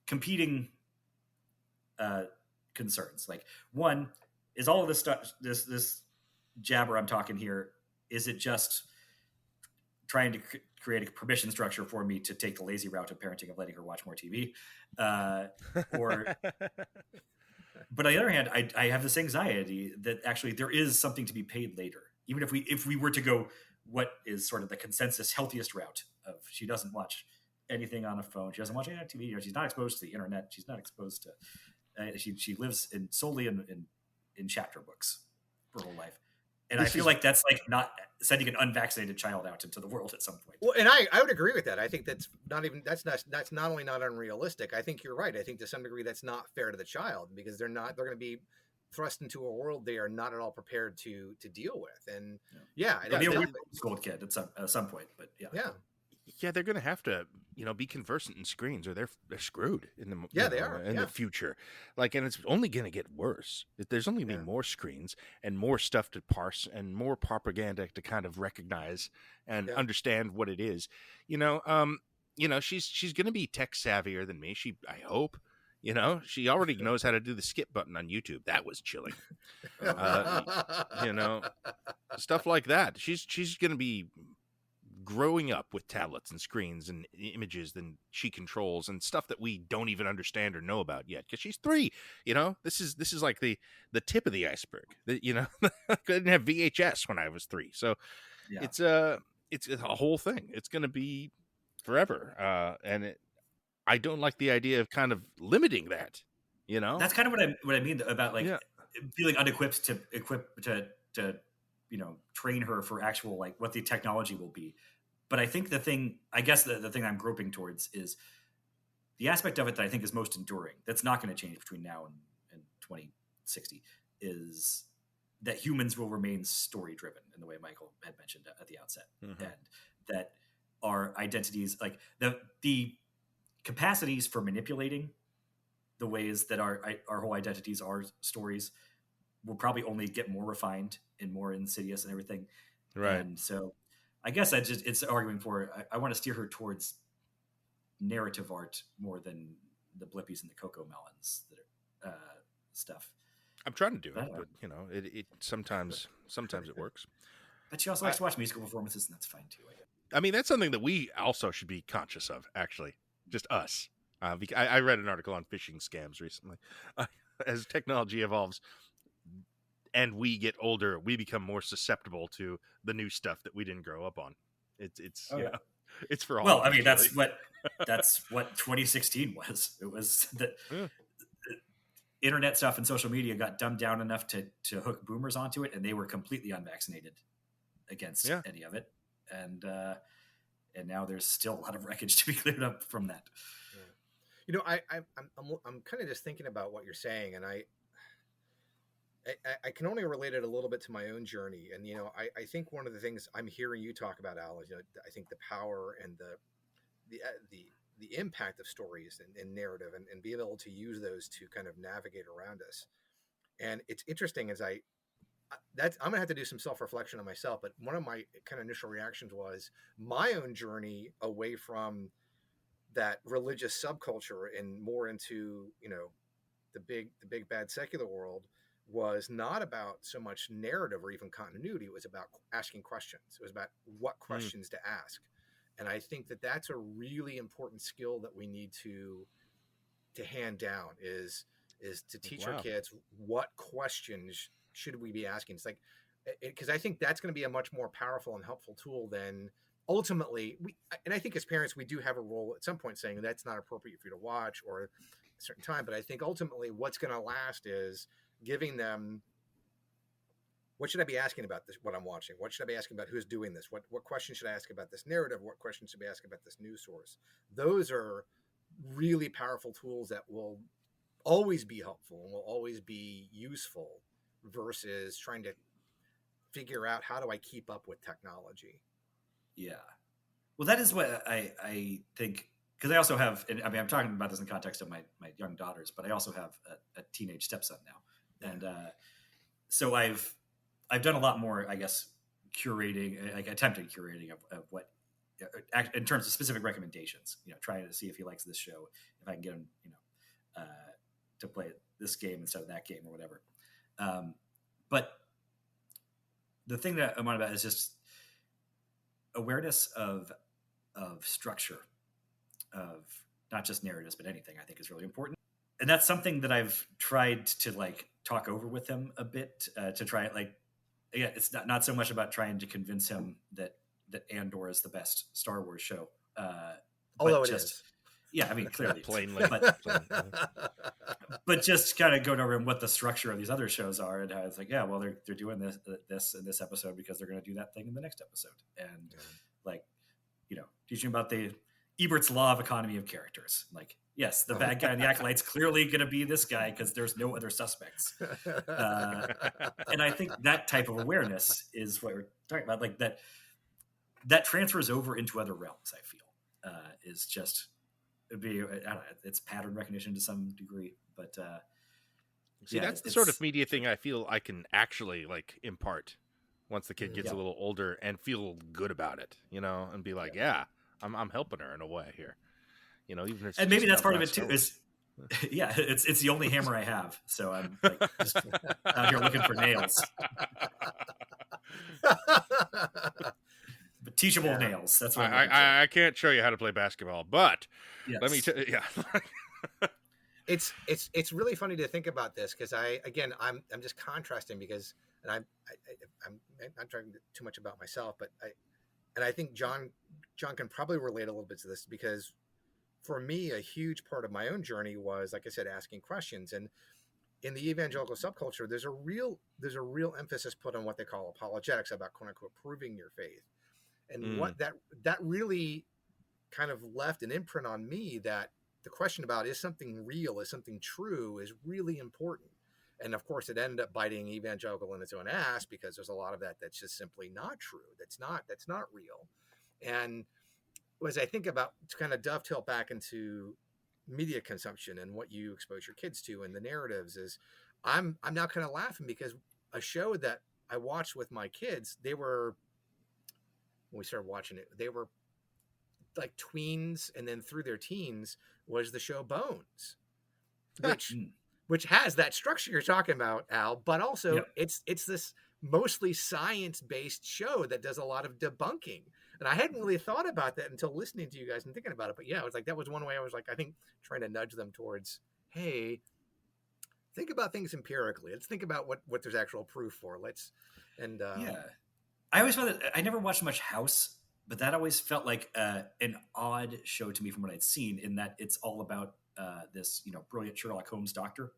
Speaker 1: competing concerns. Like, one is all of this stuff, this jabber I'm talking here. Is it just trying to create a permission structure for me to take the lazy route of parenting of letting her watch more TV, or? But on the other hand, I have this anxiety that actually there is something to be paid later, even if we were to go what is sort of the consensus healthiest route of she doesn't watch anything on a phone, she doesn't watch any TV, she's not exposed to the internet, she's not exposed to she lives solely in chapter books her whole life. And I feel like that's like not sending an unvaccinated child out into the world at some point.
Speaker 3: Well, and I would agree with that. I think that's not only not unrealistic. I think you're right. I think to some degree that's not fair to the child because they're going to be thrust into a world they are not at all prepared to deal with. And
Speaker 1: they'll be a weird schooled kid at some point. But
Speaker 2: yeah, they're going to have to, be conversant in screens, or they're screwed in the the future. Like, and it's only going to get worse. There's only going to be more screens and more stuff to parse and more propaganda to kind of recognize and understand what it is. She's going to be tech savvier than me. I hope. She already knows how to do the skip button on YouTube. That was chilling. Stuff like that. She's going to be growing up with tablets and screens and images that she controls and stuff that we don't even understand or know about yet because she's 3. This is like the tip of the iceberg. I didn't have VHS when I was 3, so it's a whole thing. It's going to be forever, and I don't like the idea of kind of limiting that.
Speaker 1: That's kind of what I mean about feeling unequipped to train her for actual like what the technology will be. But I think the thing I'm groping towards is the aspect of it that I think is most enduring. That's not going to change between now and 2060 is that humans will remain story driven in the way Michael had mentioned at the outset, and that our identities, like the capacities for manipulating the ways that our whole identities are stories will probably only get more refined and more insidious and everything.
Speaker 2: Right.
Speaker 1: And so I guess it's arguing for, I want to steer her towards narrative art more than the Blippies and the Coco Melons that are, stuff.
Speaker 2: I'm trying to do it, but it sometimes it works.
Speaker 1: But she also likes to watch musical performances, and that's fine too.
Speaker 2: I mean, that's something that we also should be conscious of, actually. Just us. I read an article on phishing scams recently. As technology evolves and we get older, we become more susceptible to the new stuff that we didn't grow up on. It's for all.
Speaker 1: Well, I mean, that's what 2016 was. It was the internet stuff and social media got dumbed down enough to hook boomers onto it, and they were completely unvaccinated against any of it. And now there's still a lot of wreckage to be cleared up from that.
Speaker 3: I'm kind of just thinking about what you're saying, and I can only relate it a little bit to my own journey. And I think one of the things I'm hearing you talk about, Al, is I think the power and the impact of stories and narrative, and being able to use those to kind of navigate around us. And it's interesting as I'm gonna have to do some self-reflection on myself, but one of my kind of initial reactions was my own journey away from that religious subculture and more into the big bad secular world was not about so much narrative or even continuity. It was about asking questions. It was about what questions to ask. And I think that that's a really important skill that we need to hand down is to teach our kids what questions should we be asking. It's like, because I think that's going to be a much more powerful and helpful tool than ultimately and I think as parents, we do have a role at some point saying that's not appropriate for you to watch or a certain time. But I think ultimately what's going to last is giving them what should I be asking about this? What I'm watching? What should I be asking about? Who's doing this? What questions should I ask about this narrative? What questions should I ask about this news source? Those are really powerful tools that will always be helpful and will always be useful versus trying to figure out how do I keep up with technology.
Speaker 1: Yeah. Well, that is what I think, because I also have, I mean, I'm talking about this in the context of my young daughters, but I also have a teenage stepson now. And so I've done a lot more, I guess, curating, like attempted curating of what, in terms of specific recommendations, trying to see if he likes this show, if I can get him, to play this game instead of that game or whatever. But the thing that I'm on about is just awareness of structure, of not just narratives, but anything, I think is really important. And that's something that I've tried to like talk over with him a bit, to try it's not so much about trying to convince him that Andor is the best Star Wars show.
Speaker 3: Although it is.
Speaker 1: Yeah, I mean, clearly.
Speaker 2: Plainly.
Speaker 1: But just kind of going over what the structure of these other shows are, and how it's like, yeah, well, they're doing this in this episode because they're going to do that thing in the next episode. And teaching about the Ebert's law of economy of characters. Like, yes, the bad guy in the Acolyte's clearly going to be this guy because there's no other suspects. And I think that type of awareness is what we're talking about. Like that transfers over into other realms, I feel, is just it's pattern recognition to some degree, but
Speaker 2: see, that's the sort of media thing I feel I can actually like impart once the kid gets a little older and feel good about it, and be like, I'm helping her in a way here, even if it's,
Speaker 1: and maybe that's part of it too. Is it's the only hammer I have, so I'm like just out here looking for nails. But teachable nails. That's what
Speaker 2: I can't show you how to play basketball, but let me tell you. Yeah.
Speaker 3: It's really funny to think about this because I'm just contrasting because, and I'm not talking too much about myself, but I think John can probably relate a little bit to this because for me, a huge part of my own journey was, like I said, asking questions. And in the evangelical subculture, there's a real emphasis put on what they call apologetics, about quote unquote proving your faith. And what that really kind of left an imprint on me, that the question about is something real, is something true, is really important. And of course, it ended up biting evangelical in its own ass because there's a lot of that's just simply not true. That's not real. And as I think about, to kind of dovetail back into media consumption and what you expose your kids to and the narratives, is I'm now kind of laughing because a show that I watched with my kids, when we started watching it, they were like tweens, and then through their teens was the show Bones, which has that structure you're talking about, Al, but also it's this mostly science-based show that does a lot of debunking. And I hadn't really thought about that until listening to you guys and thinking about it. But yeah, it was like, that was one way I was like, I think trying to nudge them towards, hey, think about things empirically. Let's think about what there's actual proof for.
Speaker 1: I always found that I never watched much House, but that always felt like an odd show to me from what I'd seen, in that it's all about this, brilliant Sherlock Holmes doctor,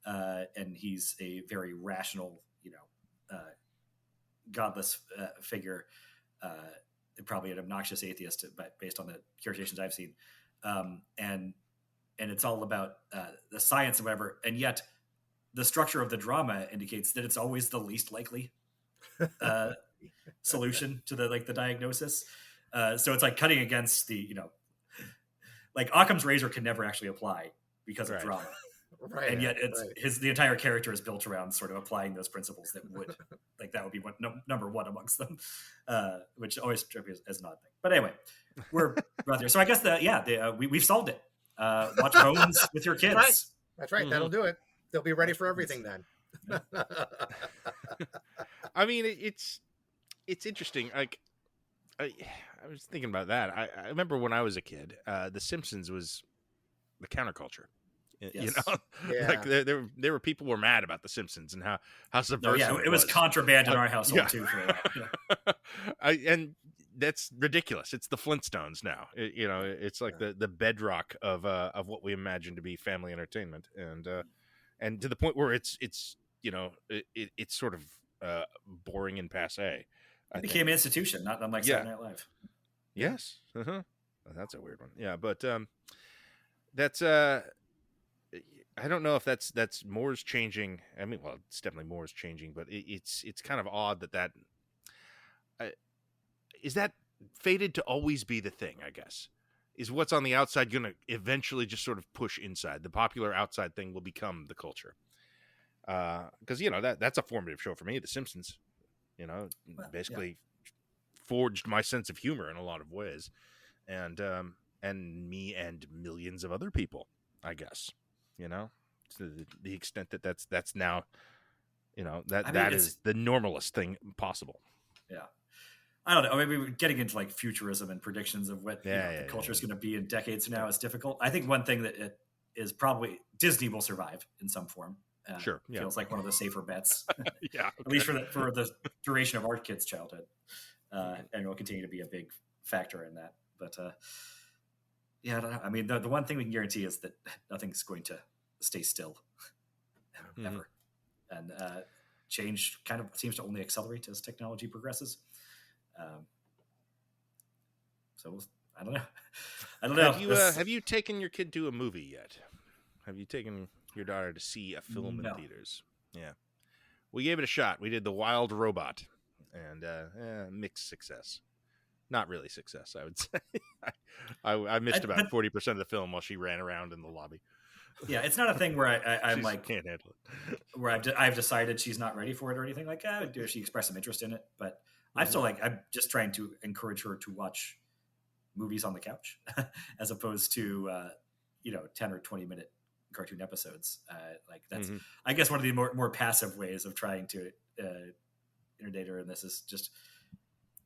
Speaker 1: and he's a very rational, godless figure, probably an obnoxious atheist, but based on the curations I've seen, and it's all about the science and whatever, and yet the structure of the drama indicates that it's always the least likely solution to the diagnosis. So it's like cutting against the, like Occam's razor can never actually apply because of drama. Right. And yet the entire character is built around sort of applying those principles that would that would be number one amongst them, which always struck me as an odd thing. But anyway, we're out there. So I guess we've solved it. Watch Bones with your kids.
Speaker 3: That's right. Mm-hmm. That'll do it. They'll be ready for everything then.
Speaker 2: I mean, it's interesting. Like, I was thinking about that. I remember when I was a kid, The Simpsons was the counterculture. Yes. Like there were people who were mad about The Simpsons and how subversive.
Speaker 1: It was contraband in our household too. For a while.
Speaker 2: And that's ridiculous. It's the Flintstones now. It's like the bedrock of what we imagine to be family entertainment, and to the point where it's sort of boring and passe.
Speaker 1: It became an institution, not unlike
Speaker 2: Yeah.
Speaker 1: Saturday Night Live.
Speaker 2: Yes. That's a weird one. Yeah, but that's I don't know if that's Moore's changing. I mean, well, it's definitely Moore's changing, but it's kind of odd that is that fated to always be the thing, I guess. Is what's on the outside going to eventually just sort of push inside? The popular outside thing will become the culture. Because that's a formative show for me, The Simpsons. Basically forged my sense of humor in a lot of ways, and me and millions of other people, I guess. To the extent that that's now, that is the normalest thing possible.
Speaker 1: Yeah. I don't know. Maybe we're getting into like futurism and predictions of what the culture is going to be in decades from now is difficult. I think one thing that it is probably Disney will survive in some form.
Speaker 2: Sure. Yeah.
Speaker 1: Feels like one of the safer bets.
Speaker 2: Yeah.
Speaker 1: At least for the duration of our kids' childhood. And will continue to be a big factor in that. But I don't know. I mean, the one thing we can guarantee is that nothing's going to stay still ever. And change kind of seems to only accelerate as technology progresses. So I don't know.
Speaker 2: Have you taken your kid to a movie yet? Have you taken your daughter to see a film in theaters? Yeah, we gave it a shot. We did The Wild Robot, and mixed success. Not really success, I would say. I missed about 40% of the film while she ran around in the lobby.
Speaker 1: Yeah, it's not a thing where I'm like
Speaker 2: can't handle it.
Speaker 1: Where I've decided she's not ready for it or anything like that. She expressed some interest in it, but I'm still I'm just trying to encourage her to watch movies on the couch as opposed to 10 or 20 minute cartoon episodes. That's I guess one of the more passive ways of trying to inundate her in this is just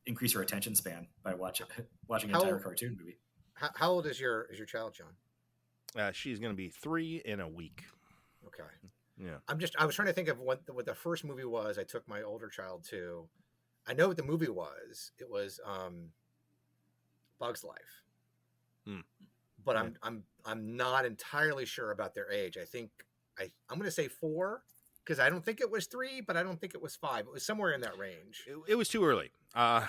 Speaker 1: increase her attention span by watching an entire cartoon movie.
Speaker 3: How old is your child, John?
Speaker 2: She's going to be 3 in a week.
Speaker 3: Okay.
Speaker 2: Yeah.
Speaker 3: I was trying to think of what the first movie was I took my older child to. I know what the movie was. It was Bug's Life. But I'm not entirely sure about their age. I think I'm going to say 4 because I don't think it was 3, but I don't think it was 5. It was somewhere in that range.
Speaker 2: It was too early. I'll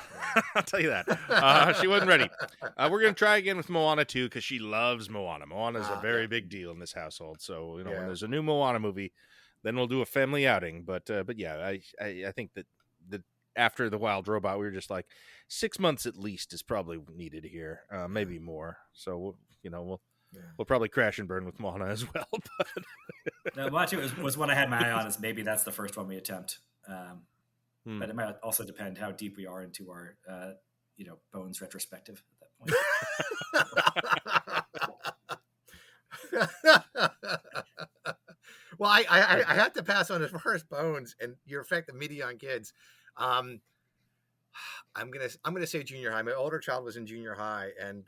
Speaker 2: tell you that. She wasn't ready. We're going to try again with Moana 2 because she loves Moana. Moana is a very big deal in this household. So, when there's a new Moana movie, then we'll do a family outing. But yeah, I think that after The Wild Robot, we were just like 6 months at least is probably needed here, maybe more. So, we'll probably crash and burn with Moana as well. But
Speaker 1: no, Moana 2 was one I had my eye on as maybe that's the first one we attempt. But it might also depend how deep we are into our, Bones retrospective at that
Speaker 3: point. Well, I have to pass on as far as Bones and your effect of media on kids. I'm gonna say junior high. My older child was in junior high, and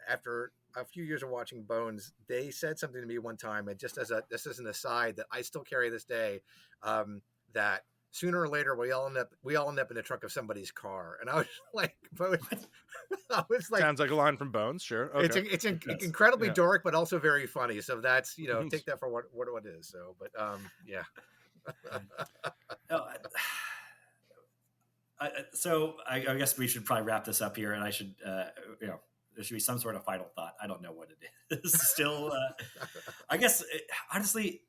Speaker 3: after a few years of watching Bones, they said something to me one time, and just as an aside that I still carry this day, that sooner or later we all end up in the trunk of somebody's car. And I was like, I was like,
Speaker 2: sounds like a line from Bones. Sure. Okay.
Speaker 3: It's incredibly dark, but also very funny. So that's, take that for what it is. So, but yeah.
Speaker 1: So I guess we should probably wrap this up here, and I should, there should be some sort of final thought. I don't know what it is. Still, I guess honestly,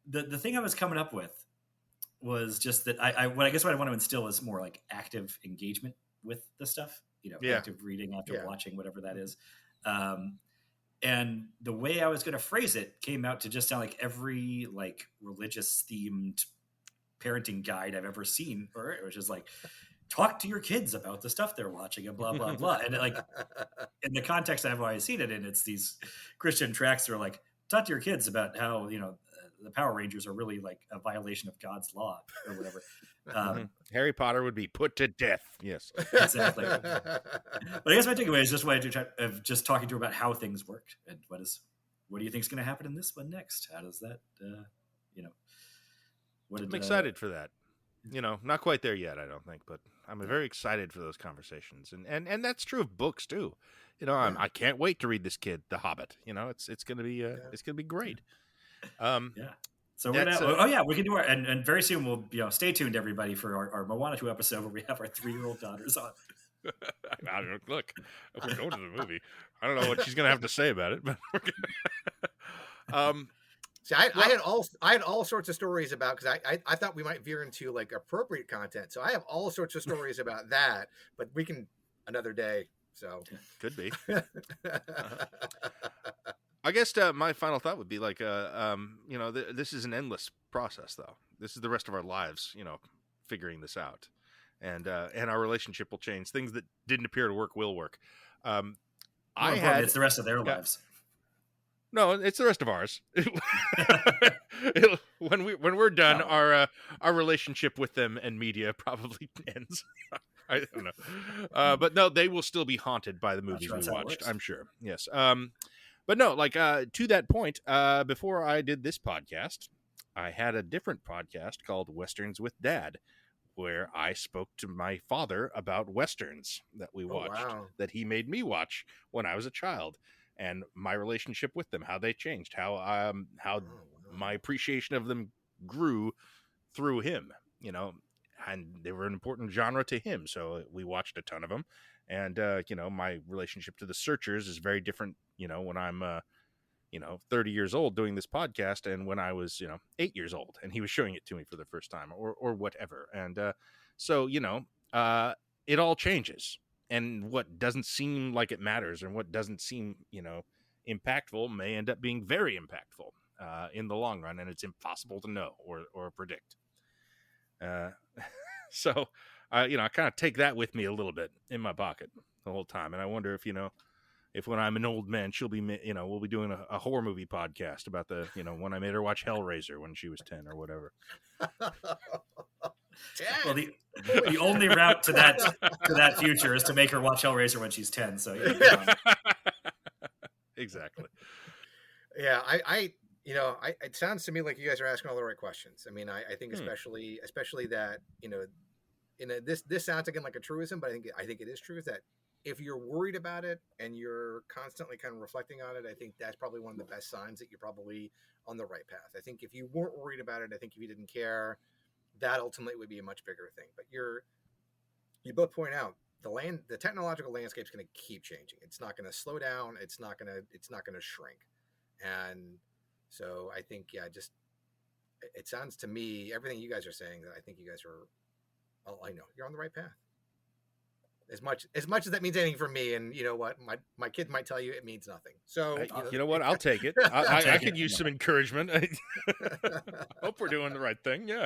Speaker 1: the thing I was coming up with was just that what I want to instill is more like active engagement with the stuff, active reading, active watching, whatever that is. And the way I was going to phrase it came out to just sound like every like religious themed parenting guide I've ever seen, or it was just like, talk to your kids about the stuff they're watching and blah, blah, blah. And like in the context I've always seen it in, it's these Christian tracts that are like, talk to your kids about how, the Power Rangers are really like a violation of God's law or whatever.
Speaker 2: Harry Potter would be put to death. Yes,
Speaker 1: exactly. But I guess my takeaway is just of just talking to her about how things worked and what do you think is going to happen in this one next? How does that,
Speaker 2: I'm excited for that. Not quite there yet, I don't think, but I'm very excited for those conversations, and that's true of books too. I can't wait to read this kid The Hobbit. It's going to be it's going to be great.
Speaker 1: So we're gonna, we can do our, and very soon we'll, stay tuned, everybody, for our Moana 2 episode where we have our 3-year-old daughters on.
Speaker 2: Look, we're going to the movie. I don't know what she's gonna have to say about it, but we're gonna...
Speaker 3: See, I had all sorts of stories about, because I thought we might veer into like appropriate content. So I have all sorts of stories about that, but we can another day. So
Speaker 2: could be. I guess my final thought would be like, this is an endless process, though. This is the rest of our lives, figuring this out, and our relationship will change. Things that didn't appear to work will work.
Speaker 1: It's the rest of their lives.
Speaker 2: No, it's the rest of ours. When we're done, our relationship with them and media probably ends. I don't know, but no, they will still be haunted by the movies we watched. I'm sure. Yes. But no, like to that point, before I did this podcast, I had a different podcast called Westerns with Dad, where I spoke to my father about Westerns that we watched, that he made me watch when I was a child. And my relationship with them, how they changed, how my appreciation of them grew through him, and they were an important genre to him. So we watched a ton of them. And, my relationship to The Searchers is very different, when I'm, 30 years old doing this podcast and when I was, 8 years old and he was showing it to me for the first time or whatever. And so, it all changes. And what doesn't seem like it matters and what doesn't seem, impactful may end up being very impactful in the long run. And it's impossible to know or predict. So, I kind of take that with me a little bit in my pocket the whole time. And I wonder if, if when I'm an old man, she'll be, we'll be doing a horror movie podcast about the, when I made her watch Hellraiser when she was 10 or whatever.
Speaker 1: Well, the only route to that future is to make her watch Hellraiser when she's 10. So
Speaker 2: exactly.
Speaker 3: Yeah, it sounds to me like you guys are asking all the right questions. I mean, I think especially that this sounds again like a truism, but I think it is true, is that if you're worried about it and you're constantly kind of reflecting on it, I think that's probably one of the best signs that you're probably on the right path. I think if you weren't worried about it, I think if you didn't care, that ultimately would be a much bigger thing. But you both point out the technological landscape is going to keep changing. It's not going to slow down. It's not going to shrink. And so I think, it sounds to me, everything you guys are saying, that I think you guys are, I know you're on the right path. As much as that means anything for me, and you know what, my kids might tell you it means nothing. So
Speaker 2: you know what, I'll take it. I could use some encouragement. Hope we're doing the right thing. Yeah.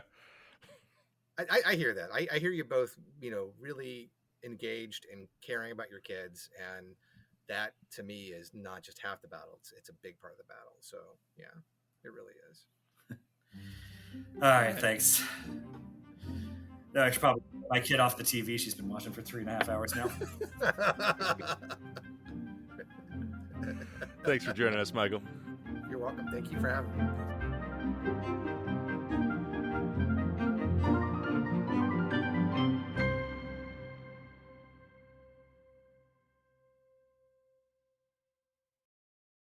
Speaker 3: I hear that. I hear you both, really engaged and caring about your kids. And that to me is not just half the battle. It's a big part of the battle. So yeah, it really is.
Speaker 1: All right. Thanks. No, I should probably get my kid off the TV. She's been watching for 3.5 hours now.
Speaker 2: Thanks for joining us, Michael.
Speaker 3: You're welcome. Thank you for having me.